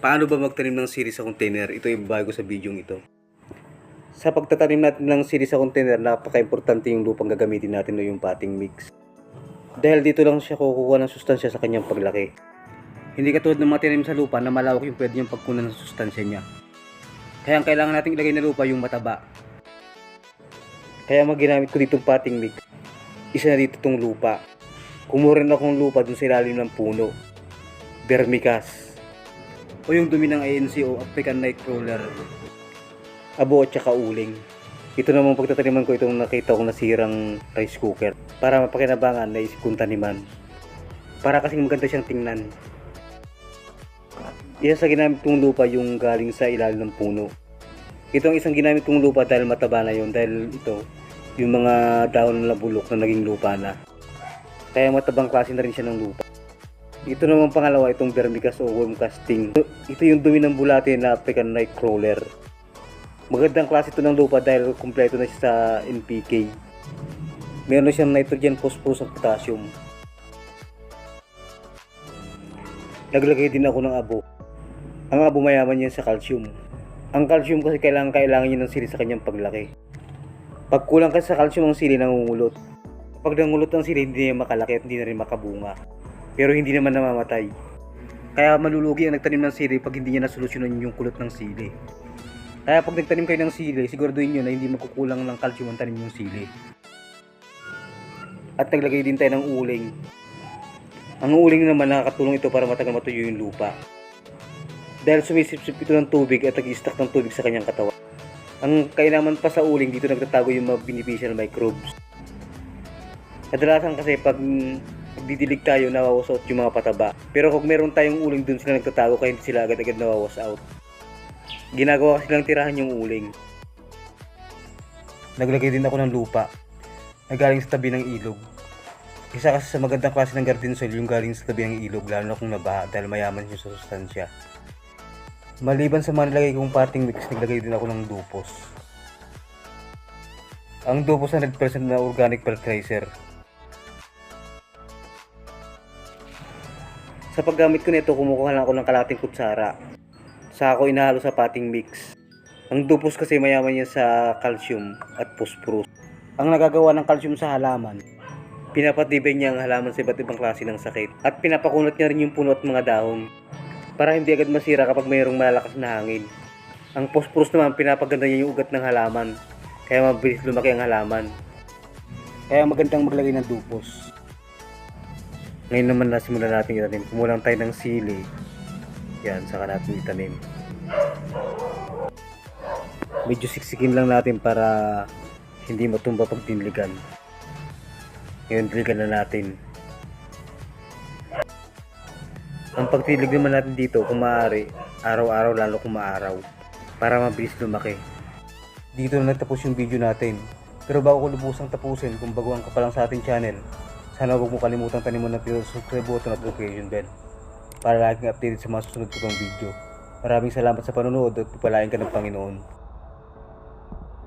Paano ba magtanim ng sili sa container? Ito yung bago sa video ito. Sa pagtatanim natin ng sili sa container, napaka-importante yung lupang gagamitin natin o yung potting mix. Dahil dito lang siya kukuha ng sustansya sa kanyang paglaki. Hindi katulad ng matanim sa lupa na malawak yung pwede niyang pagkunan ng sustansya niya. Kaya ang kailangan natin ilagay na lupa yung mataba. Kaya ginamit ko ditong potting mix. Isa na dito tong lupa. Kumuha rin akong lupa dun sa ilalim ng puno. Vermicast. O yung dumi ng ANC o African Nightcrawler, abo at saka uling. Ito namang pagtataniman ko itong nakita kong nasirang rice cooker para mapakinabangan na isip kong taniman. Para kasing maganda siyang tingnan. Isa sa ginamit kong lupa yung galing sa ilalim ng puno. Ito ang isang ginamit kong lupa dahil mataba na yun, dahil ito yung mga dahon na bulok na naging lupa na. Kaya matabang klase na rin siya ng lupa. Ito naman pangalawa, itong vermicast o worm casting. Ito yung dumi ng bulate na African Nightcrawler. Magandang klase ito ng lupa dahil kumpleto na siya sa NPK. Meron na siyang nitrogen, phosphorus at potassium. Naglagay din ako ng abo. Ang abo mayaman yan sa calcium. Ang calcium kasi kailangan niya ng sili sa kanyang paglaki. Pag kulang kasi sa calcium ang sili, nangungulot. Pag nangulot ang sili, hindi niya makalaki at hindi na rin makabunga. Pero hindi naman namamatay. Kaya malulugi ang nagtanim ng sili pag hindi niya nasolusyonan yung kulot ng sili. Kaya pag nagtanim kayo ng sili, siguraduhin nyo na hindi magkukulang ng calcium ang tanim yung sili. At naglagay din tayo ng uling. Ang uling naman, nakakatulong ito para matagal matuyo yung lupa. Dahil sumisipsip ito ng tubig at nag-i-stack ng tubig sa kanyang katawan. Ang kailangan pa sa uling, dito nagtatago yung mga beneficial microbes. Kadalasan kasi pag didilig tayo, nawawas out yung mga pataba. Pero kung meron tayong uling, dun sila nagtatago kaya hindi sila agad-agad nawawas out. Ginagawa kasi lang tirahan yung uling. Naglagay din ako ng lupa na galing sa tabi ng ilog. Isa kasi sa magandang klase ng garden soil yung galing sa tabi ng ilog, lalo na kung nabaha dahil mayaman yung sa sustansya. Maliban sa mga nilagay kong potting mix, naglagay din ako ng dupos. Ang dupos 100% na organic fertilizer. Sa paggamit ko nito, kumukuha lang ako ng kalating kutsara. Saka ako inahalo sa potting mix. Ang dupos kasi mayaman yan sa calcium at phosphorus. Ang nagagawa ng calcium sa halaman, pinapatibay niya ang halaman sa iba't ibang klase ng sakit. At pinapakunat niya rin yung puno at mga dahon para hindi agad masira kapag mayroong malalakas na hangin. Ang phosphorus naman, pinapaganda niya yung ugat ng halaman, kaya mabilis lumaki ang halaman. Kaya magandang maglagay ng dupos. Ngayon naman nasimulan natin itanim. Kumulang tayo ng sili. Yan, saka natin itanim. Medyo siksikin lang natin para hindi matumba pag diniligan. Ngayon diligan na natin. Ang pagtilig naman natin dito, kung maaari, araw-araw, lalo kung maaraw, para mabilis lumaki. Dito na nagtapos yung video natin. Pero bago ko lubusang tapusin, kung baguhan ka pa lang sa ating channel, sana huwag mo kalimutang taniman ng subscribe button at notification bell para laging updated sa mga susunod ko pang video. Maraming salamat sa panonood at pagpalain ka ng Panginoon.